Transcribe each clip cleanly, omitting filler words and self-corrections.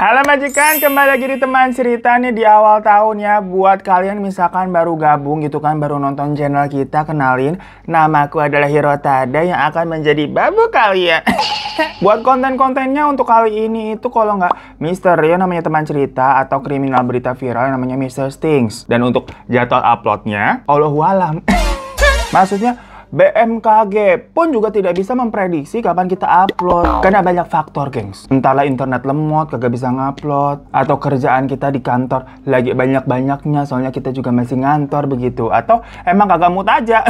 Halo majikan, kembali lagi di teman cerita nih di awal tahun ya. Buat kalian misalkan baru gabung gitu kan, baru nonton channel kita, kenalin, namaku adalah Hirotada yang akan menjadi babu kalian. Buat konten-kontennya untuk kali ini itu kalau nggak misteri namanya teman cerita, atau kriminal berita viral yang namanya Mr. Stings. Dan untuk jadwal uploadnya, Allahualam. Maksudnya BMKG pun juga tidak bisa memprediksi kapan kita upload. Karena banyak faktor, gengs. Entahlah internet lemot, kagak bisa ngupload. Atau kerjaan kita di kantor lagi banyak-banyaknya, soalnya kita juga masih ngantor begitu. Atau emang kagak mood aja.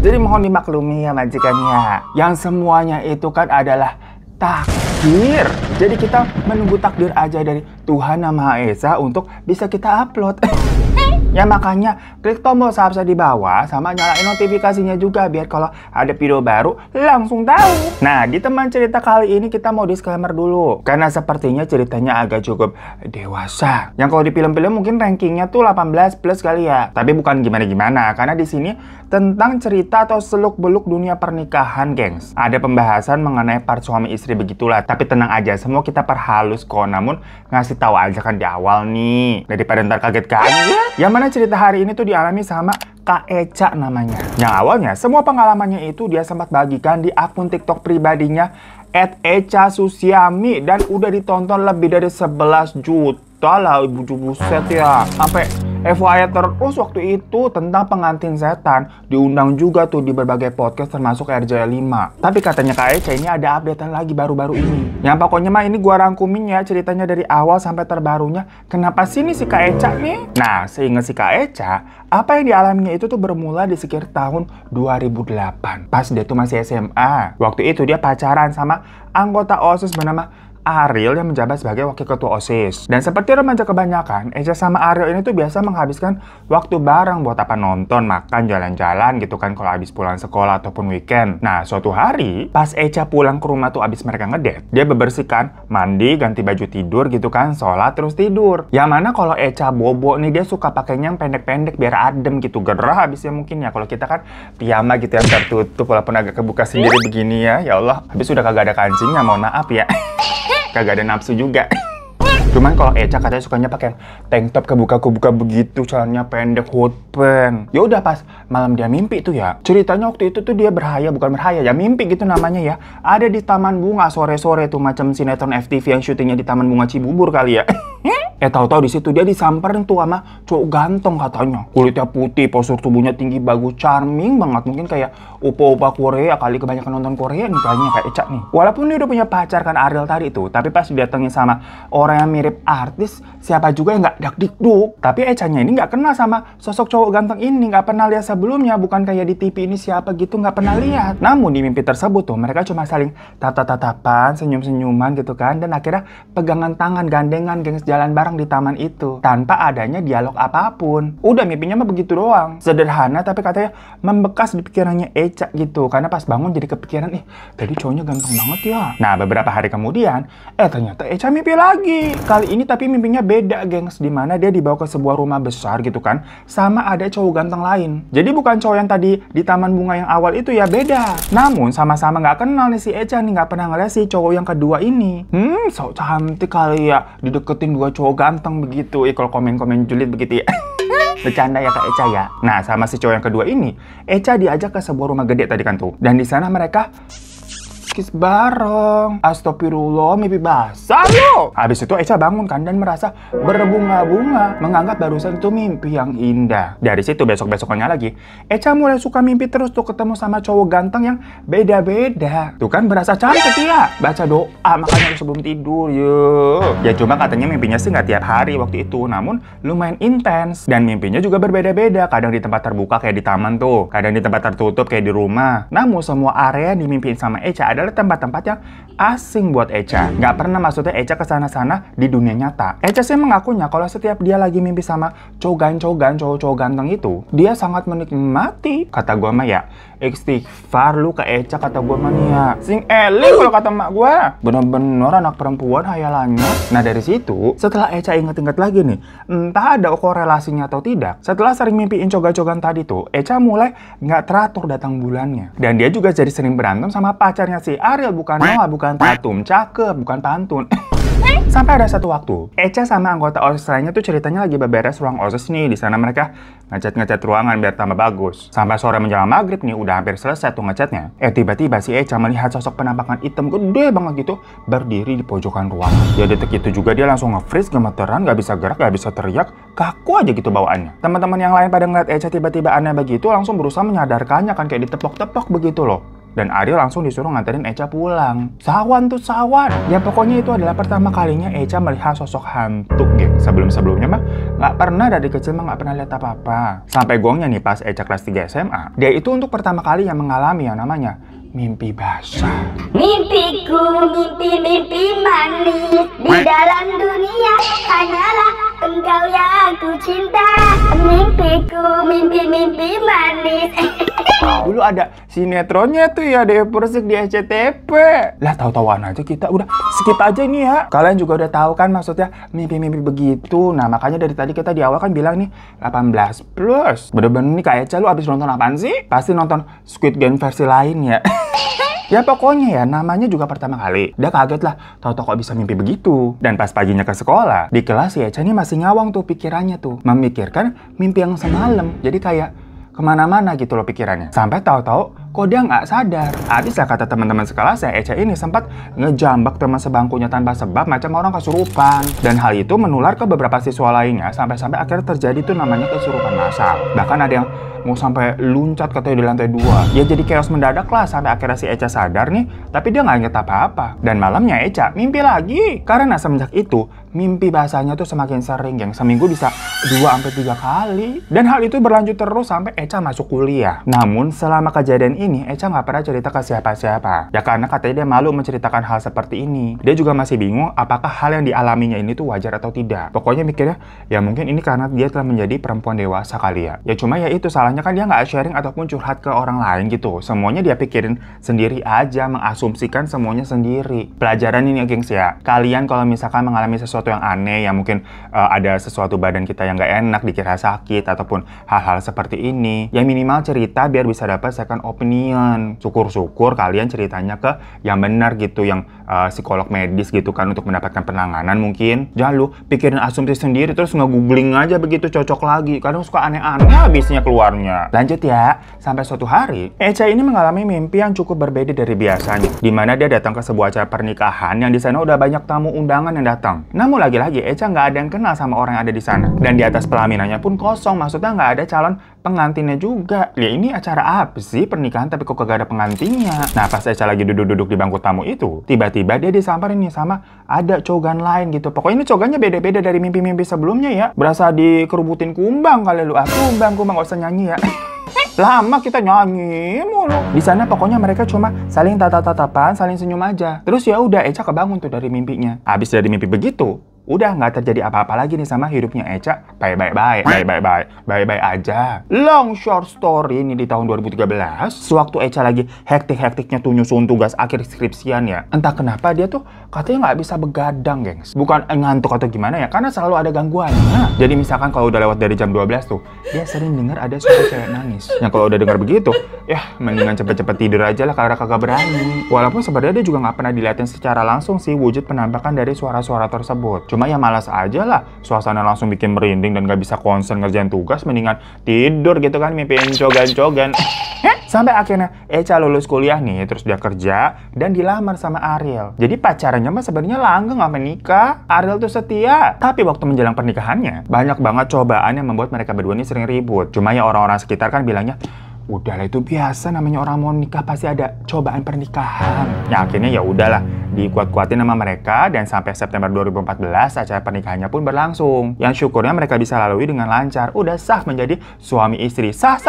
Jadi mohon dimaklumi ya majikannya. Yang semuanya itu kan adalah takdir. Jadi kita menunggu takdir aja dari Tuhan Yang Maha Esa untuk bisa kita upload. Ya makanya klik tombol subscribe di bawah sama nyalain notifikasinya juga biar kalau ada video baru langsung tahu. Nah, di teman cerita kali ini kita mau disclaimer dulu karena sepertinya ceritanya agak cukup dewasa. Yang kalau di film-film mungkin rankingnya tuh 18 plus kali ya. Tapi bukan gimana-gimana karena di sini tentang cerita atau seluk-beluk dunia pernikahan, gengs. Ada pembahasan mengenai part suami istri begitulah. Tapi tenang aja, semua kita perhalus kok. Namun ngasih tahu aja kan di awal nih daripada ntar kaget-kaget. Yang mana cerita hari ini tuh dialami sama Kak Eca namanya. Yang awalnya semua pengalamannya itu dia sempat bagikan di akun TikTok pribadinya @ecasusiami dan udah ditonton lebih dari 11 juta lah, ibu buset ya. Sampai FYI terus waktu itu tentang pengantin setan diundang juga tuh di berbagai podcast termasuk RJ5. Tapi katanya Kak Eca ini ada updatean lagi baru-baru ini. Yang pokoknya mah ini gua rangkumin ya ceritanya dari awal sampai terbarunya. Kenapa sih nih si Kak Eca nih? Nah, seingat si Kak Eca, apa yang dialaminya itu tuh bermula di sekitar tahun 2008. Pas dia tuh masih SMA. Waktu itu dia pacaran sama anggota OSIS bernama Ariel yang menjabat sebagai wakil ketua OSIS. Dan seperti remaja kebanyakan, Eca sama Ariel ini tuh biasa menghabiskan waktu bareng buat apa nonton, makan, jalan-jalan gitu kan kalau habis pulang sekolah ataupun weekend. Nah, suatu hari pas Eca pulang ke rumah tuh abis mereka ngedate, dia bebersihkan, mandi, ganti baju tidur gitu kan, sholat terus tidur. Yang mana kalau Eca bobo nih dia suka pakainya yang pendek-pendek biar adem gitu, gerah habisnya mungkin ya. Kalau kita kan piyama gitu yang tertutup walaupun agak kebuka sendiri begini ya. Ya Allah, habis udah kagak ada kancingnya, mohon maaf ya. Kagak ada nafsu juga. Cuman kalau Eca katanya sukanya pakai tank top kebuka-kebuka begitu, celananya pendek, hot pants. Ya udah pas malam dia mimpi tuh ya. Ceritanya waktu itu tuh dia bukan berhaya ya, mimpi gitu namanya ya. Ada di Taman Bunga sore-sore tuh macam sinetron FTV yang syutingnya di Taman Bunga Cibubur kali ya. Tahu-tahu di situ dia disamperin tuh sama cowok ganteng katanya. Kulitnya putih, postur tubuhnya tinggi, bagus, charming banget. Mungkin kayak opa-opa Korea kali, kebanyakan nonton Korea nih kayaknya kayak Eca nih. Walaupun dia udah punya pacar kan Ariel tadi tuh, tapi pas didatengin sama orang yang mirip artis, siapa juga yang nggak dakdikduk. Tapi Ecanya ini nggak kenal sama sosok cowok ganteng ini, nggak pernah lihat sebelumnya, bukan kayak di TV ini siapa gitu, nggak pernah lihat. Namun di mimpi tersebut tuh mereka cuma saling tatap-tatapan, senyum-senyuman gitu kan, dan akhirnya pegangan tangan, gandengan, gengs jalan bareng di taman itu tanpa adanya dialog apapun. Udah mimpinya mah begitu doang, sederhana tapi katanya membekas di pikirannya Eca gitu, karena pas bangun jadi kepikiran, tadi cowoknya ganteng banget ya. Nah, beberapa hari kemudian ternyata Eca mimpi lagi. Kali ini tapi mimpinya beda, gengs, dimana dia dibawa ke sebuah rumah besar gitu kan, sama ada cowok ganteng lain. Jadi bukan cowok yang tadi di Taman Bunga yang awal itu ya, beda. Namun sama-sama nggak kenal nih si Eca nih, nggak pernah ngeliat si cowok yang kedua ini. So cantik kali ya dideketin dua cowok ganteng begitu. Kalau komen-komen julid begitu ya. Bercanda ya Kak Eca ya. Nah, sama si cowok yang kedua ini, Eca diajak ke sebuah rumah gede tadi kan tuh. Dan di sana mereka kiss bareng. Astagfirullah, mimpi basah loh. Habis itu Eca bangun kan dan merasa berbunga-bunga, menganggap barusan itu mimpi yang indah. Dari situ besok-besoknya lagi, Eca mulai suka mimpi terus tuh ketemu sama cowok ganteng yang beda-beda. Tuh kan berasa cantik ya. Baca doa makanya sebelum tidur yuk. Ya cuma katanya mimpinya sih nggak tiap hari waktu itu, namun lumayan intens. Dan mimpinya juga berbeda-beda. Kadang di tempat terbuka kayak di taman tuh, kadang di tempat tertutup kayak di rumah. Namun semua area yang dimimpiin sama Eca adalah tempat-tempat yang asing buat Eca. Nggak pernah maksudnya Eca kesana-sana di dunia nyata. Eca sih mengakunya kalau setiap dia lagi mimpi sama cowok ganteng itu, dia sangat menikmati. Kata gua mah ya, istighfar lu ke Eca, kata gua mah nih ya. Sing eling kalau kata emak gua. Bener-bener anak perempuan hayalannya. Nah dari situ, setelah Eca inget-inget lagi nih, entah ada korelasinya atau tidak, setelah sering mimpiin cogan-cogan tadi tuh, Eca mulai nggak teratur datang bulannya. Dan dia juga jadi sering berantem sama pacarnya si Ariel, bukan Noah, bukan Tatum, cakep, bukan pantun. Sampai ada satu waktu, Echa sama anggota OSIS lainnya tuh ceritanya lagi beberes ruang OSIS nih. Di sana mereka ngecat ruangan biar tambah bagus. Sampai sore menjelang maghrib nih, udah hampir selesai tuh ngecatnya. Tiba-tiba si Echa melihat sosok penampakan hitam gede banget gitu berdiri di pojokan ruangan. Ya detik itu juga dia langsung nge-freeze, gemeteran, gak bisa gerak, gak bisa teriak, kaku aja gitu bawaannya. Teman-teman yang lain pada ngeliat Echa tiba-tiba aneh begitu langsung berusaha menyadarkannya kan, kayak ditepok-tepok begitu loh. Dan Ariel langsung disuruh nganterin Echa pulang. Sawan tuh sawan. Ya pokoknya itu adalah pertama kalinya Echa melihat sosok hantu, geng. Sebelum-sebelumnya mah nggak pernah, dari kecil mah nggak pernah lihat apa-apa. Sampai gongnya nih pas Echa kelas 3 SMA, dia itu untuk pertama kali yang mengalami yang namanya mimpi basah. Mimpiku, mimpi manis di dalam dunia hanyalah engkau yang ku cinta. Mimpiku, mimpi manis. Dulu ada sinetronnya tuh ya, Dewi Persik di SCTV. Lah tahu-tahuan aja kita, udah skip aja nih ya. Kalian juga udah tahu kan maksudnya mimpi-mimpi begitu. Nah makanya dari tadi kita di awal kan bilang nih 18+. Bener-bener nih Kak Echa, lu abis nonton apaan sih? Pasti nonton Squid Game versi lain ya. Ya pokoknya ya, namanya juga pertama kali. Dia kaget lah, tahu-tahu kok bisa mimpi begitu. Dan pas paginya ke sekolah, di kelas si Echa ini masih ngawang tuh pikirannya tuh. Memikirkan mimpi yang semalam. Jadi kayak kemana-mana gitu loh pikirannya. Sampai tahu-tahu kok dia nggak sadar. Habis lah kata teman-teman sekelasnya, Echa ini sempat ngejambak teman sebangkunya tanpa sebab macam orang kesurupan. Dan hal itu menular ke beberapa siswa lainnya sampai-sampai akhirnya terjadi tuh namanya kesurupan massal. Bahkan ada yang mau sampai luncat katanya di lantai 2. Ya jadi chaos mendadak lah sampai akhirnya si Echa sadar nih, tapi dia nggak inget apa-apa. Dan malamnya Echa mimpi lagi. Karena semenjak itu, mimpi basahnya tuh semakin sering, geng. Seminggu bisa 2-3 kali. Dan hal itu berlanjut terus sampai Echa masuk kuliah. Namun selama kejadian ini, Echa nggak pernah cerita ke siapa-siapa. Ya karena katanya dia malu menceritakan hal seperti ini. Dia juga masih bingung apakah hal yang dialaminya ini tuh wajar atau tidak. Pokoknya mikirnya, ya mungkin ini karena dia telah menjadi perempuan dewasa kali ya. Ya cuma ya itu salahnya kan dia nggak sharing ataupun curhat ke orang lain gitu. Semuanya dia pikirin sendiri aja, mengasumsikan semuanya sendiri. Pelajaran ini ya gengs ya. Kalian kalau misalkan mengalami sesuatu yang aneh, yang mungkin ada sesuatu badan kita yang nggak enak, dikira sakit, ataupun hal-hal seperti ini, ya minimal cerita biar bisa dapat second opinion. Syukur-syukur kalian ceritanya ke yang benar gitu, yang psikolog medis gitu kan, untuk mendapatkan penanganan mungkin. Jangan lu pikirin asumsi sendiri terus nge-googling aja begitu cocok lagi. Kadang suka aneh-aneh habisnya keluarnya. Lanjut ya, sampai suatu hari Echa ini mengalami mimpi yang cukup berbeda dari biasanya, di mana dia datang ke sebuah acara pernikahan yang di sana udah banyak tamu undangan yang datang. Namun lagi-lagi Echa nggak ada yang kenal sama orang yang ada di sana, dan di atas pelaminannya pun kosong, maksudnya nggak ada calon pengantinnya juga. Ya ini acara apa sih, pernikahan tapi kok kagak ada pengantinnya. Nah pas Echa lagi duduk-duduk di bangku tamu itu, tiba-tiba dia disamperin nih sama ada cogan lain gitu. Pokoknya ini cogannya beda-beda dari mimpi-mimpi sebelumnya ya. Berasa dikerubutin kumbang kali lu. Kumbang gak usah nyanyi ya. Lama kita nyanyi mulu. Di sana pokoknya mereka cuma saling tatap-tatapan, saling senyum aja. Terus ya udah Echa kebangun tuh dari mimpinya. Habis dari mimpi begitu, udah nggak terjadi apa-apa lagi nih sama hidupnya Echa. Bye-bye aja. Long short story ini di tahun 2013, sewaktu Echa lagi hektik-hektiknya tuh nyusun tugas akhir skripsian ya. Entah kenapa dia tuh katanya nggak bisa begadang, gengs. Bukan ngantuk atau gimana ya, karena selalu ada gangguannya. Jadi misalkan kalau udah lewat dari jam 12 tuh, dia sering dengar ada suara cewek nangis. Yang kalau udah dengar begitu, ya mendingan cepet-cepet tidur aja lah karena kagak berani. Walaupun sebenarnya dia juga nggak pernah dilihatin secara langsung sih wujud penampakan dari suara-suara tersebut. Cuma ya malas aja lah, suasana langsung bikin merinding dan gak bisa konsen ngerjain tugas, mendingan tidur gitu kan, mimpiin cogan-cogan. Sampai akhirnya Echa lulus kuliah nih, terus dia kerja dan dilamar sama Ariel. Jadi pacarannya mah sebenarnya langgeng gak menikah. Ariel tuh setia. Tapi waktu menjelang pernikahannya, banyak banget cobaan yang membuat mereka berdua ini sering ribut. Cuma ya orang-orang sekitar kan bilangnya, udahlah itu biasa, namanya orang mau nikah pasti ada cobaan pernikahan. Ya akhirnya ya udahlah, dikuat-kuatin sama mereka, dan sampai September 2014 acara pernikahannya pun berlangsung. Yang syukurnya mereka bisa lalui dengan lancar. Udah sah menjadi suami istri. Sah.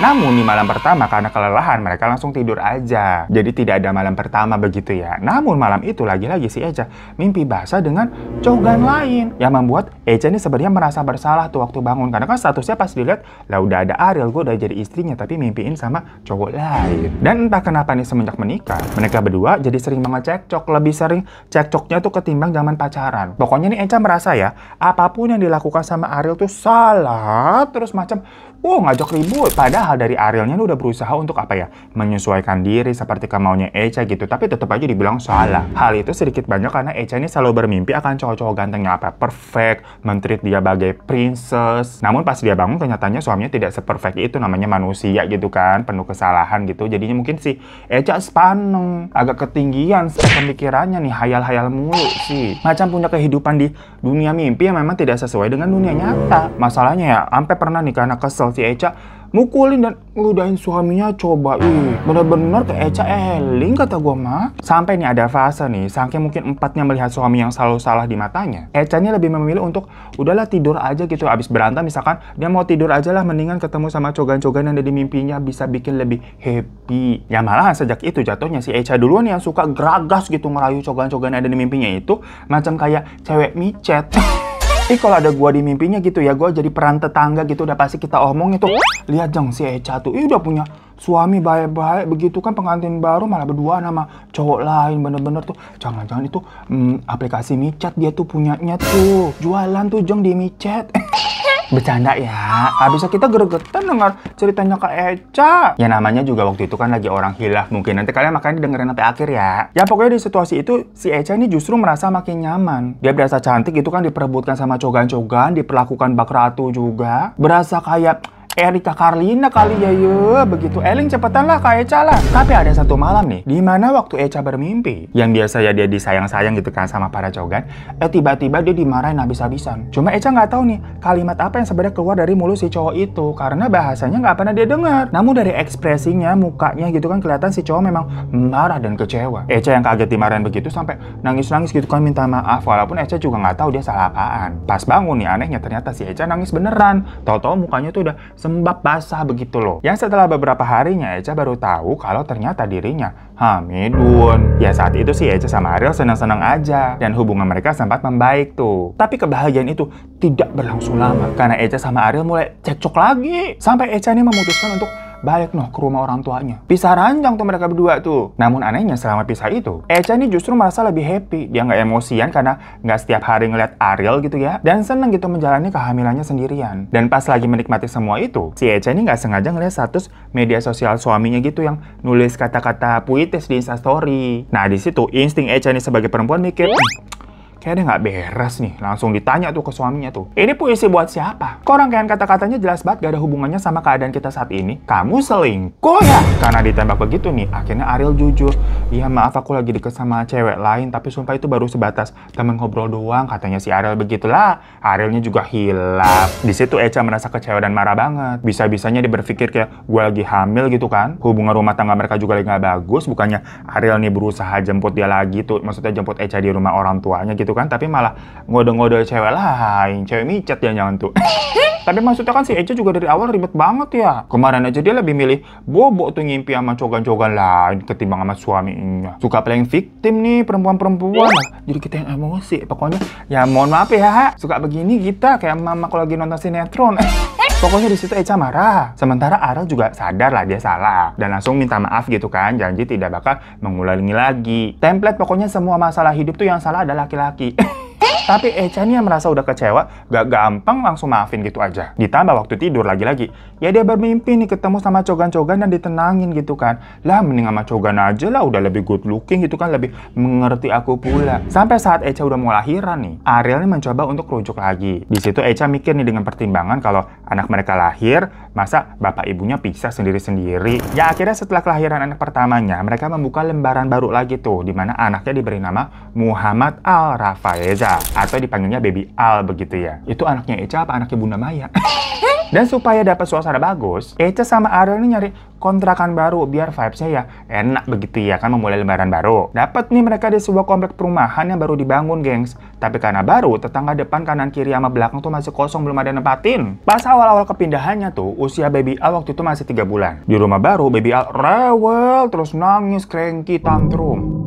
Namun di malam pertama karena kelelahan mereka langsung tidur aja. Jadi tidak ada malam pertama begitu ya. Namun malam itu lagi-lagi si Echa mimpi basah dengan cogan lain, yang membuat Echa ini sebenarnya merasa bersalah tuh waktu bangun. Karena kan statusnya pas dilihat, lah udah ada Ariel, gue udah jadi istrinya, tapi mimpiin sama cowok lain. Dan entah kenapa nih semenjak menikah, mereka berdua jadi sering banget cekcok. Lebih sering cekcoknya tuh ketimbang zaman pacaran. Pokoknya nih Echa merasa ya, apapun yang dilakukan sama Ariel tuh salah. Terus macam, ngajak ngajak ribut. Padahal dari Arielnya udah berusaha untuk apa ya, menyesuaikan diri seperti kemaunya Echa gitu, tapi tetap aja dibilang salah. Hal itu sedikit banyak karena Echa ini selalu bermimpi akan cowok-cowok gantengnya apa perfect, men-treat dia bagai princess. Namun pas dia bangun kenyataannya suaminya tidak seperfect itu, namanya manusia gitu kan, penuh kesalahan gitu. Jadinya mungkin si Echa spaneng, agak ketinggian pemikirannya nih, hayal-hayal mulu sih. Macam punya kehidupan di dunia mimpi yang memang tidak sesuai dengan dunia nyata. Masalahnya ya, sampai pernah nih karena kesel si Echa mukulin dan ngeludahin suaminya, coba. Bener-bener ke Echa eling kata gue mah. Sampai nih ada fase nih, saking mungkin empatnya melihat suami yang selalu salah di matanya, Echa ini lebih memilih untuk udahlah tidur aja gitu. Abis berantem misalkan, dia mau tidur aja lah, mendingan ketemu sama cogan-cogan yang ada di mimpinya, bisa bikin lebih happy. Ya malahan sejak itu jatuhnya si Echa duluan yang suka geragas gitu merayu cogan-cogan yang ada di mimpinya itu, macam kayak cewek micet. Kalau ada gua di mimpinya gitu ya, gua jadi peran tetangga gitu, udah pasti kita omongin tuh. Lihat Jeng, si Echa tuh, udah punya suami baik-baik begitu kan, pengantin baru malah berdua sama cowok lain. Bener-bener tuh, jangan-jangan itu aplikasi micet dia tuh punyanya tuh. Jualan tuh Jeng di micet. Bercanda ya, abisnya kita gregetan dengar ceritanya Kak Echa. Ya namanya juga waktu itu kan lagi orang hilaf, mungkin nanti kalian makanya dengerin sampai akhir ya. Ya pokoknya di situasi itu si Echa ini justru merasa makin nyaman. Dia berasa cantik gitu kan, diperebutkan sama cogan-cogan, diperlakukan bak ratu juga. Berasa kayak Erika Carlina kali ya, begitu. Eling cepetan lah Kak Echa lah. Tapi ada satu malam nih, di mana waktu Echa bermimpi, yang biasa ya dia disayang-sayang gitu kan sama para cogan, tiba-tiba dia dimarahin habis-habisan. Cuma Echa nggak tahu nih kalimat apa yang sebenarnya keluar dari mulut si cowok itu, karena bahasanya nggak pernah dia dengar. Namun dari ekspresinya, mukanya gitu kan kelihatan si cowok memang marah dan kecewa. Echa yang kaget dimarahin begitu sampai nangis-nangis gitu kan, minta maaf, walaupun Echa juga nggak tahu dia salah apaan. Pas bangun nih, anehnya ternyata si Echa nangis beneran. Tahu-tahu mukanya tuh udah sembab basah begitu loh. Yang setelah beberapa harinya Echa baru tahu kalau ternyata dirinya hamidun. Ya saat itu si Echa sama Ariel senang-senang aja dan hubungan mereka sempat membaik tuh. Tapi kebahagiaan itu tidak berlangsung lama karena Echa sama Ariel mulai cekcok lagi. Sampai Echa ini memutuskan untuk balik ke rumah orang tuanya. Pisah ranjang tuh mereka berdua tuh. Namun anehnya selama pisah itu, Echa ini justru merasa lebih happy. Dia nggak emosian karena nggak setiap hari ngeliat Ariel gitu ya. Dan seneng gitu menjalani kehamilannya sendirian. Dan pas lagi menikmati semua itu, si Echa ini nggak sengaja ngeliat status media sosial suaminya gitu yang nulis kata-kata puitis di Instastory. Nah di situ insting Echa ini sebagai perempuan mikir, kayaknya nggak beres nih. Langsung ditanya tuh ke suaminya tuh, ini puisi buat siapa? Kok rangkaian kata-katanya jelas banget gak ada hubungannya sama keadaan kita saat ini. Kamu selingkuh ya? Karena ditembak begitu nih, akhirnya Ariel jujur. Iya maaf, aku lagi deket sama cewek lain, tapi sumpah itu baru sebatas temen ngobrol doang. Katanya si Ariel begitulah. Arielnya juga hilaf. Di situ Echa merasa kecewa dan marah banget. Bisa-bisanya dia berpikir kayak gue lagi hamil gitu kan. Hubungan rumah tangga mereka juga lagi nggak bagus. Bukannya Ariel nih berusaha jemput dia lagi tuh, maksudnya jemput Echa di rumah orang tuanya gitu kan, tapi malah ngode-ngode cewek lain, cewek micet jangan tuh. Tapi maksudnya kan si Echa juga dari awal ribet banget ya. Kemarin aja dia lebih milih bobo tuh ngimpi sama cogan-cogan lain ketimbang sama suaminya. Suka playing victim nih perempuan-perempuan. Jadi kita yang emosi. Pokoknya ya mohon maaf ya, suka begini kita kayak mama kalau lagi nonton sinetron. Pokoknya di situ Echa marah. Sementara Ariel juga sadar lah dia salah dan langsung minta maaf gitu kan, janji tidak bakal mengulangi lagi. Template pokoknya semua masalah hidup tuh yang salah adalah laki-laki. Tapi Echa nih yang merasa udah kecewa, gak gampang langsung maafin gitu aja. Ditambah waktu tidur lagi-lagi, ya dia bermimpi nih ketemu sama cogan-cogan dan ditenangin gitu kan. Lah mending sama cogan aja lah, udah lebih good looking gitu kan, lebih mengerti aku pula. Sampai saat Echa udah mau lahiran nih, Ariel nih mencoba untuk rujuk lagi. Di situ Echa mikir nih dengan pertimbangan kalau anak mereka lahir, masa bapak ibunya pisah sendiri-sendiri. Ya akhirnya setelah kelahiran anak pertamanya, mereka membuka lembaran baru lagi tuh, dimana anaknya diberi nama Muhammad Al Rafaeza, atau dipanggilnya Baby Al begitu ya. Itu anaknya Echa apa anaknya Bunda Maya? Dan supaya dapat suasana bagus, Echa sama Ariel ini nyari kontrakan baru biar vibes-nya ya enak begitu ya kan, memulai lembaran baru. Dapat nih mereka di sebuah komplek perumahan yang baru dibangun, gengs. Tapi karena baru, tetangga depan, kanan, kiri, sama belakang tuh masih kosong, belum ada yang nempatin. Pas awal-awal kepindahannya tuh, usia Baby Al waktu itu masih 3 bulan. Di rumah baru, Baby Al rewel, terus nangis, cranky, tantrum.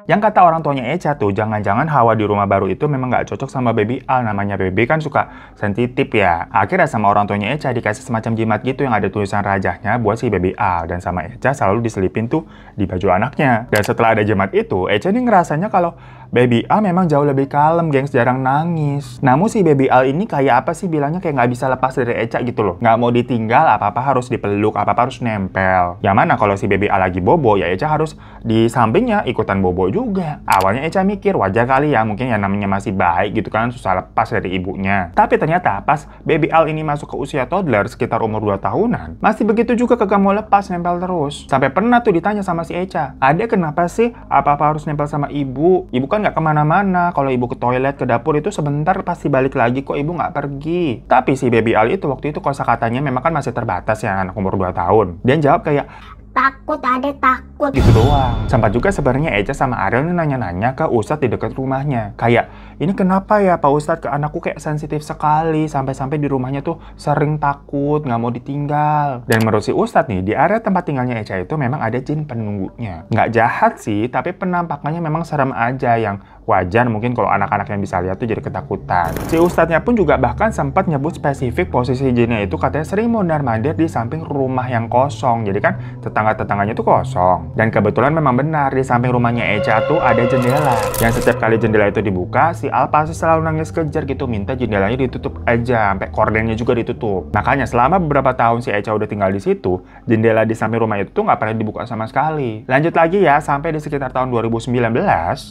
Yang kata orang tuanya Echa tuh, jangan-jangan Hawa di rumah baru itu memang nggak cocok sama Baby Al. Namanya Baby kan suka sensitif ya. Akhirnya sama orang tuanya Echa dikasih semacam jimat gitu yang ada tulisan rajahnya buat si Baby Al. Dan sama Echa selalu diselipin tuh di baju anaknya. Dan setelah ada jimat itu, Echa nih ngerasanya kalau Baby Al memang jauh lebih kalem, gengs, jarang nangis. Namun si Baby Al ini kayak apa sih bilangnya, kayak nggak bisa lepas dari Echa gitu loh. Nggak mau ditinggal, apa-apa harus dipeluk, apa-apa harus nempel. Yang mana kalau si Baby Al lagi bobo, ya Echa harus di sampingnya ikutan bobo juga. Awalnya Echa mikir, wajar kali ya, mungkin ya namanya masih baik gitu kan, susah lepas dari ibunya. Tapi ternyata pas Baby Al ini masuk ke usia toddler, sekitar umur 2 tahunan, masih begitu juga kagak mau lepas, nempel terus. Sampai pernah tuh ditanya sama si Echa, "Adek kenapa sih apa-apa harus nempel sama ibu? Ibu kan nggak kemana-mana, kalau ibu ke toilet, ke dapur itu sebentar pasti balik lagi kok, ibu nggak pergi." Tapi si Baby Al itu waktu itu kosakatanya memang kan masih terbatas ya, anak umur 2 tahun. Dia jawab kayak, Takut, adek takut. gitu doang. Sempat juga sebenarnya Echa sama Ariel nih nanya-nanya ke Ustadz di dekat rumahnya. Kayak, ini kenapa ya Pak Ustadz, ke anakku kayak sensitif sekali, sampai-sampai di rumahnya tuh sering takut, nggak mau ditinggal. Dan menurut si Ustadz nih, di area tempat tinggalnya Echa itu memang ada jin penunggunya. Nggak jahat sih, tapi penampakannya memang serem aja, yang wajar mungkin kalau anak-anak yang bisa lihat tuh jadi ketakutan. Si Ustadznya pun juga bahkan sempat nyebut spesifik posisi jinnya itu katanya sering mondar-mandir di samping rumah yang kosong. Jadi kan tetangga-tetangganya tuh kosong. Dan kebetulan memang benar, di samping rumahnya Echa tuh ada jendela. Yang setiap kali jendela itu dibuka, si Al pasti selalu nangis kejar gitu, minta jendelanya ditutup aja, sampai kordennya juga ditutup. Makanya selama beberapa tahun si Echa udah tinggal di situ, jendela di samping rumah itu tuh nggak pernah dibuka sama sekali. Lanjut lagi ya, sampai di sekitar tahun 2019,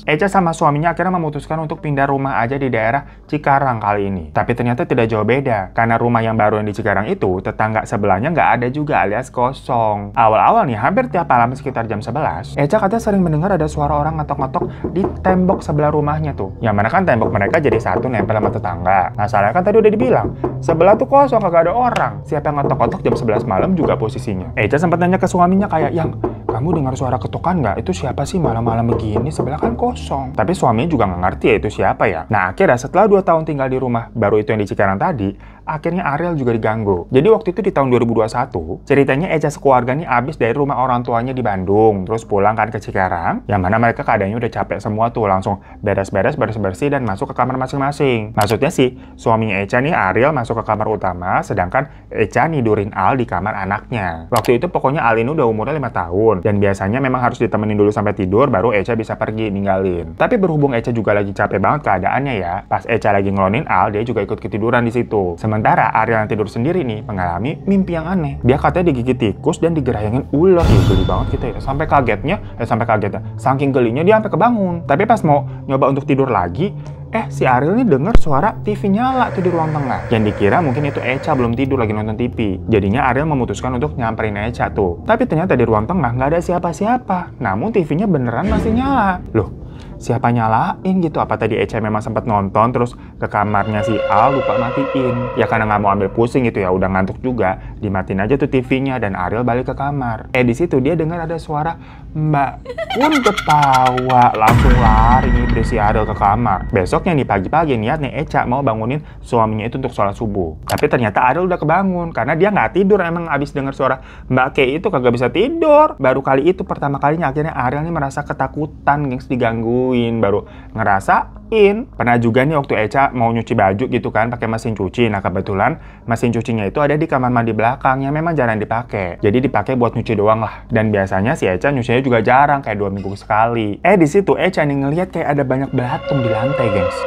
Echa sama suaminya akhirnya memutuskan untuk pindah rumah aja di daerah Cikarang kali ini. Tapi ternyata tidak jauh beda, karena rumah yang baru yang di Cikarang itu, tetangga sebelahnya nggak ada juga, alias kosong. Awal-awal nih, hampir tiap malam sekitar jam 11, Echa katanya sering mendengar ada suara orang ngetok-ngetok di tembok sebelah rumahnya tuh. Yang mana kan tembok mereka jadi satu nempel sama tetangga. Masalahnya kan tadi udah dibilang, sebelah tuh kosong, kagak ada orang. Siapa yang ngetok-ngetok jam 11 malam juga posisinya. Echa sempat nanya ke suaminya kayak, "Yang, kamu dengar suara ketukan nggak? Itu siapa sih malam-malam begini? Sebelah kan kosong." Tapi suaminya juga nggak ngerti ya itu siapa ya. Nah akhirnya setelah 2 tahun tinggal di rumah baru itu yang di Cikarang tadi, akhirnya Ariel juga diganggu. Jadi waktu itu di tahun 2021, ceritanya Echa sekeluarga nih abis dari rumah orang tuanya di Bandung, terus pulang kan ke Cikarang, yang mana mereka keadaannya udah capek semua tuh, langsung beres-beres, bersih-bersih dan masuk ke kamar masing-masing. Maksudnya sih, suaminya Echa nih Ariel masuk ke kamar utama, sedangkan Echa nidurin Al di kamar anaknya. Waktu itu pokoknya Al ini udah umurnya 5 tahun, dan biasanya memang harus ditemenin dulu sampai tidur, baru Echa bisa pergi ninggalin. Tapi berhubung Echa juga lagi capek banget keadaannya ya, pas Echa lagi ngelonin Al, dia juga ikut ketiduran di situ. Sementara Ariel yang tidur sendiri nih mengalami mimpi yang aneh. Dia katanya digigit tikus dan digerayangin ular. Ya, geli banget kita ya. Sampai kagetnya, saking gelinya dia sampai kebangun. Tapi pas mau nyoba untuk tidur lagi, si Ariel nih denger suara TV nyala tuh di ruang tengah. Yang dikira mungkin itu Echa belum tidur lagi nonton TV. Jadinya Ariel memutuskan untuk nyamperin Echa tuh. Tapi ternyata di ruang tengah nggak ada siapa-siapa. Namun TV-nya beneran masih nyala. Loh, siapa nyalain gitu? Apa tadi Echa memang sempat nonton terus ke kamarnya si Al lupa matiin? Ya karena nggak mau ambil pusing gitu ya, udah ngantuk juga, dimatiin aja tuh TV-nya dan Ariel balik ke kamar. Di situ dia dengar ada suara Mbak pun ketawa, langsung lari nih si Ariel ke kamar. Besoknya nih pagi-pagi niat nih Echa mau bangunin suaminya itu untuk sholat subuh. Tapi ternyata Ariel udah kebangun karena dia nggak tidur, emang abis dengar suara Mbak Kay itu kagak bisa tidur. Baru kali itu pertama kalinya akhirnya Ariel nih merasa ketakutan, gengs, diganggu. Baru ngerasain. Pernah juga nih waktu Echa mau nyuci baju gitu kan pakai mesin cuci. Nah kebetulan mesin cucinya itu ada di kamar mandi belakang yang memang jarang dipakai. Jadi dipakai buat nyuci doang lah. Dan biasanya si Echa nyucinya juga jarang, kayak 2 minggu sekali. Di situ Echa nih ngelihat kayak ada banyak belatung di lantai, gengs.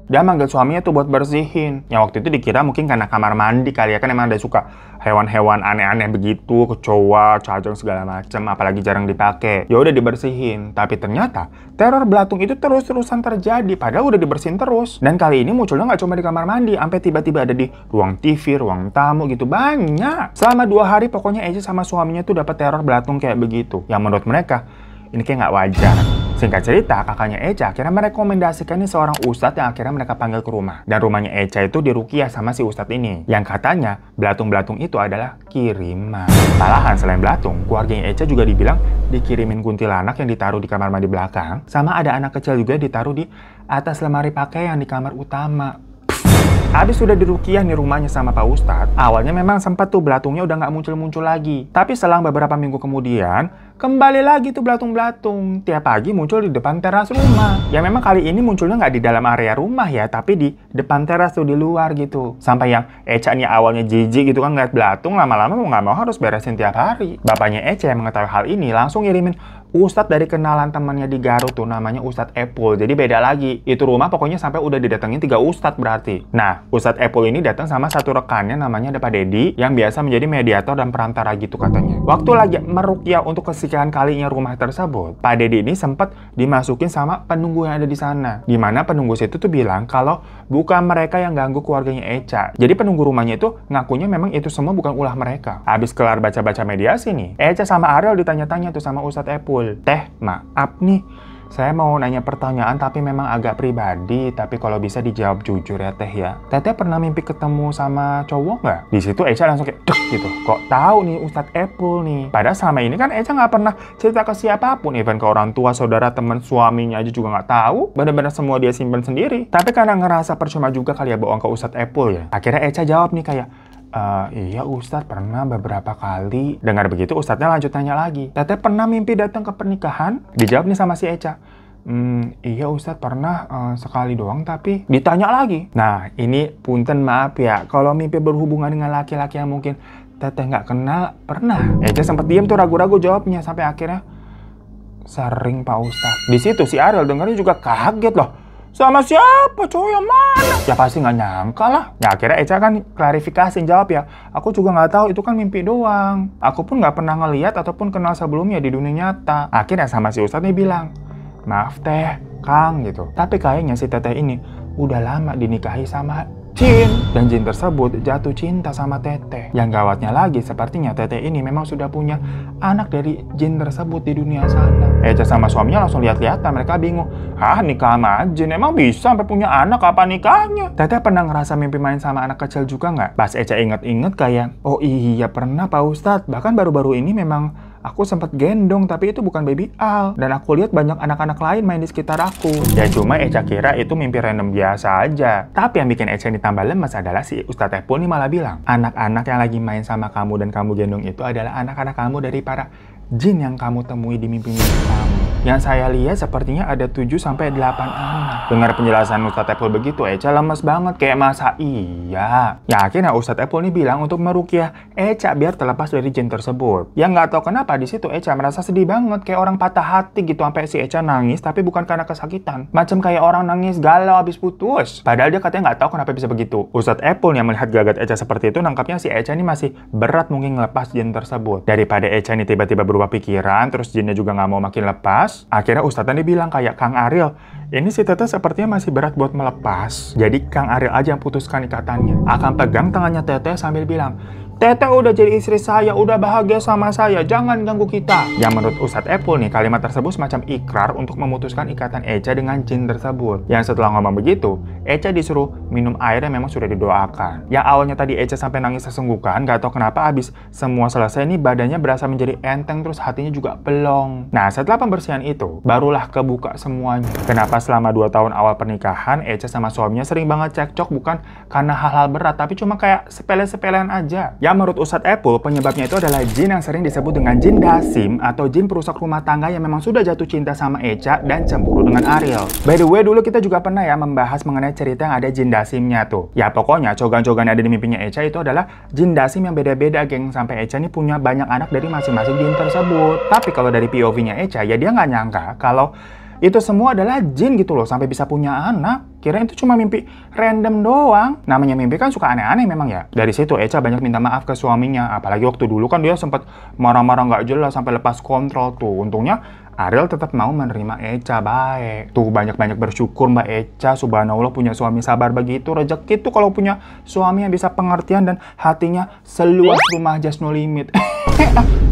Dia manggil suaminya tuh buat bersihin. Yang waktu itu dikira mungkin karena kamar mandi kali ya, kan emang ada suka hewan-hewan aneh-aneh begitu, kecoa, cacing segala macam, apalagi jarang dipakai. Ya udah dibersihin. Tapi ternyata teror belatung itu terus-terusan terjadi, padahal udah dibersihin terus. Dan kali ini munculnya nggak cuma di kamar mandi, sampai tiba-tiba ada di ruang TV, ruang tamu gitu, banyak. Selama 2 hari pokoknya Echa sama suaminya tuh dapat teror belatung kayak begitu. Yang menurut mereka ini kayak nggak wajar. Singkat cerita, kakaknya Echa akhirnya merekomendasikan nih seorang ustadz yang akhirnya mereka panggil ke rumah. Dan rumahnya Echa itu diruqyah sama si ustadz ini. Yang katanya, belatung-belatung itu adalah kiriman. Malahan selain belatung, keluarganya Echa juga dibilang dikirimin kuntilanak yang ditaruh di kamar mandi belakang. Sama ada anak kecil juga ditaruh di atas lemari pakaian di kamar utama. Habis sudah dirukiah nih rumahnya sama Pak Ustadz, awalnya memang sempat tuh belatungnya udah nggak muncul-muncul lagi. Tapi selang beberapa minggu kemudian, kembali lagi tuh belatung-belatung. Tiap pagi muncul di depan teras rumah. Ya memang kali ini munculnya nggak di dalam area rumah ya, tapi di depan teras tuh di luar gitu. Sampai yang Eca nih awalnya jijik gitu kan ngeliat belatung, lama-lama mau nggak mau harus beresin tiap hari. Bapaknya Eca yang mengetahui hal ini langsung ngirimin Ustadz dari kenalan temannya di Garut tuh, namanya Ustadz Epul. Jadi beda lagi. Itu rumah pokoknya sampai udah didatengin 3 Ustadz berarti. Nah, Ustadz Epul ini datang sama satu rekannya namanya Pak Dedi yang biasa menjadi mediator dan perantara gitu katanya. Waktu lagi meruqyah untuk kesekian kalinya rumah tersebut, Pak Dedi ini sempat dimasukin sama penunggu yang ada di sana. Dimana penunggu situ tuh bilang kalau bukan mereka yang ganggu keluarganya Eca. Jadi penunggu rumahnya itu ngakunya memang itu semua bukan ulah mereka. Habis kelar baca-baca mediasi nih, Eca sama Ariel ditanya-tanya tuh sama Ustadz Epul. Teh, maaf nih, saya mau nanya pertanyaan tapi memang agak pribadi, tapi kalau bisa dijawab jujur ya Teh ya. Teteh pernah mimpi ketemu sama cowok nggak? Di situ Eca langsung kayak dek gitu. Kok tahu nih Ustadz Epul nih? Padahal selama ini kan Eca nggak pernah cerita ke siapapun, even ke orang tua, saudara, teman, suaminya aja juga nggak tahu. Benar-benar semua dia simpen sendiri. Tapi karena ngerasa percuma juga kali ya bohong ke Ustadz Epul ya. Akhirnya Eca jawab nih kayak, iya Ustadz pernah beberapa kali. Dengar begitu Ustadznya lanjut tanya lagi. Teteh pernah mimpi datang ke pernikahan? Dijawab nih sama si Eca. Iya Ustadz pernah sekali doang tapi ditanya lagi. Nah ini punten maaf ya, kalau mimpi berhubungan dengan laki-laki yang mungkin Teteh nggak kenal pernah. Eca sempat diem tuh ragu-ragu jawabnya sampai akhirnya sering Pak Ustadz. Di situ si Ariel dengarnya juga kaget loh. Sama siapa? Cowok yang mana? Ya pasti nggak nyangka lah. Ya akhirnya Eca kan klarifikasi jawab ya. Aku juga nggak tahu, itu kan mimpi doang. Aku pun nggak pernah ngeliat ataupun kenal sebelumnya di dunia nyata. Akhirnya sama si Ustadz nih bilang, maaf Teh, Kang gitu. Tapi kayaknya si Teteh ini udah lama dinikahi sama jin. Dan jin tersebut jatuh cinta sama Teteh. Yang gawatnya lagi, sepertinya Teteh ini memang sudah punya anak dari jin tersebut di dunia sana. Eca sama suaminya langsung lihat-lihatan, mereka bingung. Hah, nikah sama jin? Emang bisa sampai punya anak? Kapan nikahnya? Teteh pernah ngerasa mimpi main sama anak kecil juga nggak? Pas Eca inget-inget kayak, oh iya pernah Pak Ustadz. Bahkan baru-baru ini memang aku sempat gendong, tapi itu bukan baby Al. Dan aku lihat banyak anak-anak lain main di sekitar aku. Ya cuma Eca kira itu mimpi random biasa aja. Tapi yang bikin Eca ini tambah lemes adalah si Ustadz Epul nih malah bilang, anak-anak yang lagi main sama kamu dan kamu gendong itu adalah anak-anak kamu dari para jin yang kamu temui di mimpi-mimpi kamu. Yang saya lihat sepertinya ada 7-8 anak. Dengar penjelasan Ustadz Epul begitu, Eca lemes banget. Kayak masa iya? Ya akhirnya Ustadz Epul nih bilang untuk meruqyah Eca biar terlepas dari jin tersebut. Yang nggak tahu kenapa di situ Eca merasa sedih banget. Kayak orang patah hati gitu. Sampai si Eca nangis tapi bukan karena kesakitan. Macam kayak orang nangis galau habis putus. Padahal dia katanya nggak tahu kenapa bisa begitu. Ustadz Epul yang melihat gelagat Eca seperti itu nangkapnya si Eca ini masih berat mungkin ngelepas jin tersebut. Daripada Eca ini tiba-tiba berubah pikiran, terus jinnya juga nggak mau makin lepas. Akhirnya Ustadznya bilang kayak, Kang Ariel, ini si Teteh sepertinya masih berat buat melepas. Jadi Kang Ariel aja yang putuskan ikatannya. Akan pegang tangannya Teteh sambil bilang, Teteh udah jadi istri saya, udah bahagia sama saya, jangan ganggu kita. Yang menurut Ustadz Epul nih, kalimat tersebut semacam ikrar untuk memutuskan ikatan Eca dengan jin tersebut. Yang setelah ngomong begitu, Eca disuruh minum air yang memang sudah didoakan. Yang awalnya tadi Eca sampai nangis sesenggukan, gak tahu kenapa abis semua selesai nih badannya berasa menjadi enteng, terus hatinya juga pelong. Nah setelah pembersihan itu, barulah kebuka semuanya. Kenapa selama 2 tahun awal pernikahan, Eca sama suaminya sering banget cekcok bukan karena hal-hal berat, tapi cuma kayak sepele-sepelean aja. Yang menurut Ustadz Epul, penyebabnya itu adalah jin yang sering disebut dengan jin dasim atau jin perusak rumah tangga yang memang sudah jatuh cinta sama Eca dan cemburu dengan Ariel. By the way, dulu kita juga pernah ya membahas mengenai cerita yang ada jin dasimnya tuh. Ya pokoknya cogan-cogan yang ada di mimpinya Eca itu adalah jin dasim yang beda-beda geng. Sampai Eca ini punya banyak anak dari masing-masing jin tersebut. Tapi kalau dari POV-nya Eca, ya dia nggak nyangka kalau itu semua adalah jin gitu loh, sampai bisa punya anak. Kirain itu cuma mimpi random doang. Namanya mimpi kan suka aneh-aneh memang ya. Dari situ Eca banyak minta maaf ke suaminya. Apalagi waktu dulu kan dia sempat marah-marah nggak jelas sampai lepas kontrol tuh. Untungnya Ariel tetap mau menerima Eca baik. Tuh banyak-banyak bersyukur Mbak Eca, subhanallah punya suami sabar begitu. Rezeki tuh kalau punya suami yang bisa pengertian dan hatinya seluas rumah Just No Limit.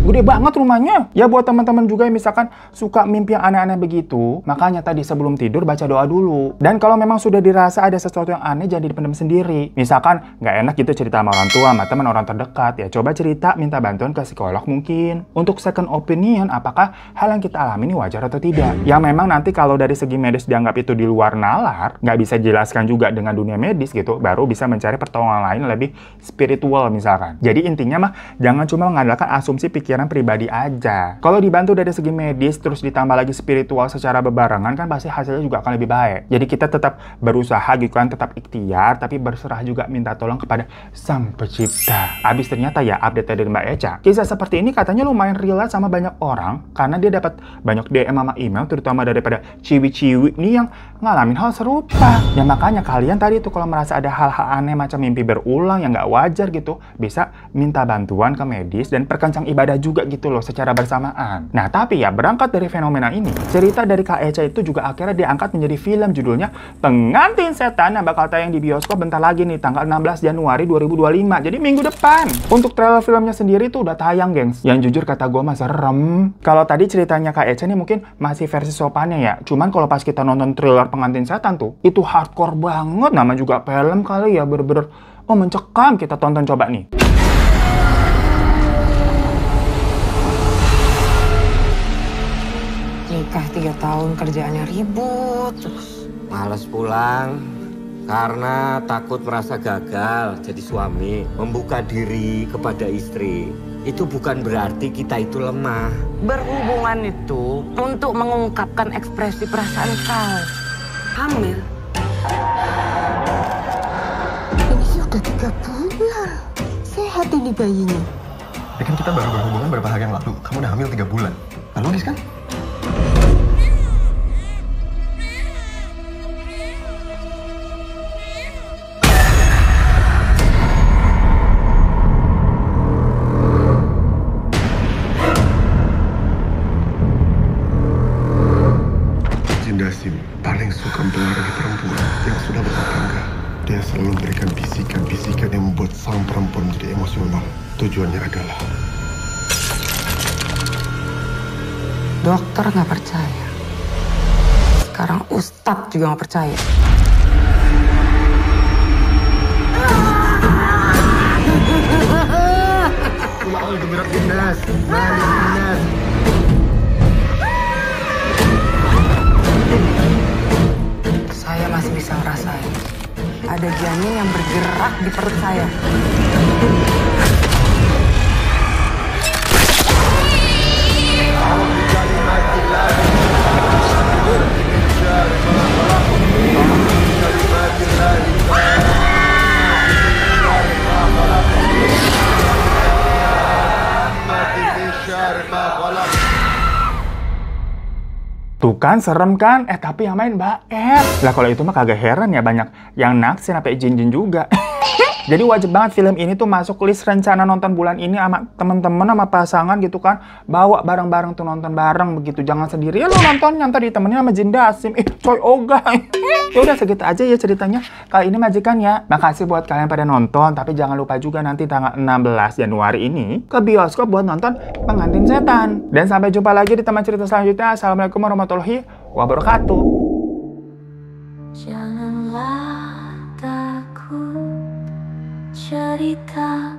Gede banget rumahnya. Ya buat teman-teman juga yang misalkan suka mimpi yang aneh-aneh begitu, makanya tadi sebelum tidur baca doa dulu. Dan kalau memang sudah dirasa ada sesuatu yang aneh, jangan dipendam sendiri. Misalkan nggak enak gitu cerita sama orang tua, sama teman orang terdekat, ya coba cerita, minta bantuan ke psikolog mungkin. Untuk second opinion, apakah hal yang kita alami ini wajar atau tidak? Yang memang nanti kalau dari segi medis dianggap itu di luar nalar, nggak bisa dijelaskan juga dengan dunia medis gitu, baru bisa mencari pertolongan lain lebih spiritual misalkan. Jadi intinya mah, jangan cuma mengandalkan asumsi pikiran pribadi aja. Kalau dibantu dari segi medis terus ditambah lagi spiritual secara bebarengan kan pasti hasilnya juga akan lebih baik. Jadi kita tetap berusaha gitu kan, tetap ikhtiar tapi berserah juga minta tolong kepada Sang Pencipta. Abis ternyata ya update dari Mbak Eca, kisah seperti ini katanya lumayan relate sama banyak orang karena dia dapat banyak DM sama email terutama daripada ciwi-ciwi nih yang ngalamin hal serupa. Ya makanya kalian tadi tuh kalau merasa ada hal-hal aneh macam mimpi berulang yang nggak wajar gitu, bisa minta bantuan ke medis dan perkencang ibadah juga gitu loh secara bersamaan. Nah tapi ya berangkat dari fenomena ini, cerita dari Kak Eca itu juga akhirnya diangkat menjadi film judulnya Pengantin Setan yang bakal tayang di bioskop bentar lagi nih tanggal 16 Januari 2025. Jadi minggu depan. Untuk trailer filmnya sendiri tuh udah tayang gengs. Yang jujur kata gue mah serem. Kalau tadi ceritanya Kak Eca nih mungkin masih versi sopannya ya. Cuman kalau pas kita nonton trailer Pengantin Setan tuh, itu hardcore banget. Nama juga film kali ya, bener-bener mencekam. Kita tonton coba nih. Nikah 3 tahun kerjaannya ribut terus. Males pulang karena takut merasa gagal jadi suami. Membuka diri kepada istri itu bukan berarti kita itu lemah. Berhubungan itu untuk mengungkapkan ekspresi perasaan kau. Hamil? Ini sudah 3 bulan. Sehat ini bayinya. Ya kan kita baru berhubungan beberapa hari yang lalu. Kamu udah hamil 3 bulan. Logis kan? Dasim paling suka mempengaruhi perempuan yang sudah berumah tangga. Dia selalu memberikan bisikan-bisikan yang membuat sang perempuan menjadi emosional. Tujuannya adalah... Dokter nggak percaya. Sekarang Ustadz juga nggak percaya. Soal geberat dinas, balik dinas. Saya masih bisa ngerasain. Ada janin yang bergerak di perut saya. Tuh kan, serem kan? Tapi yang main Mbak Es. Lah kalau itu mah kagak heran ya banyak yang naksir sampai jin-jin juga. Jadi wajib banget film ini tuh masuk list rencana nonton bulan ini sama temen-temen sama pasangan gitu kan. Bawa bareng-bareng tuh nonton bareng begitu. Jangan sendiri ya lo nonton, nyantar ditemenin sama Jin Dasim. Coy ogah. Ya udah segitu aja ya ceritanya. Kali ini majikan ya. Makasih buat kalian pada nonton. Tapi jangan lupa juga nanti tanggal 16 Januari ini ke bioskop buat nonton Pengantin Setan. Dan sampai jumpa lagi di teman cerita selanjutnya. Assalamualaikum warahmatullahi wabarakatuh. Janganlah takut cerita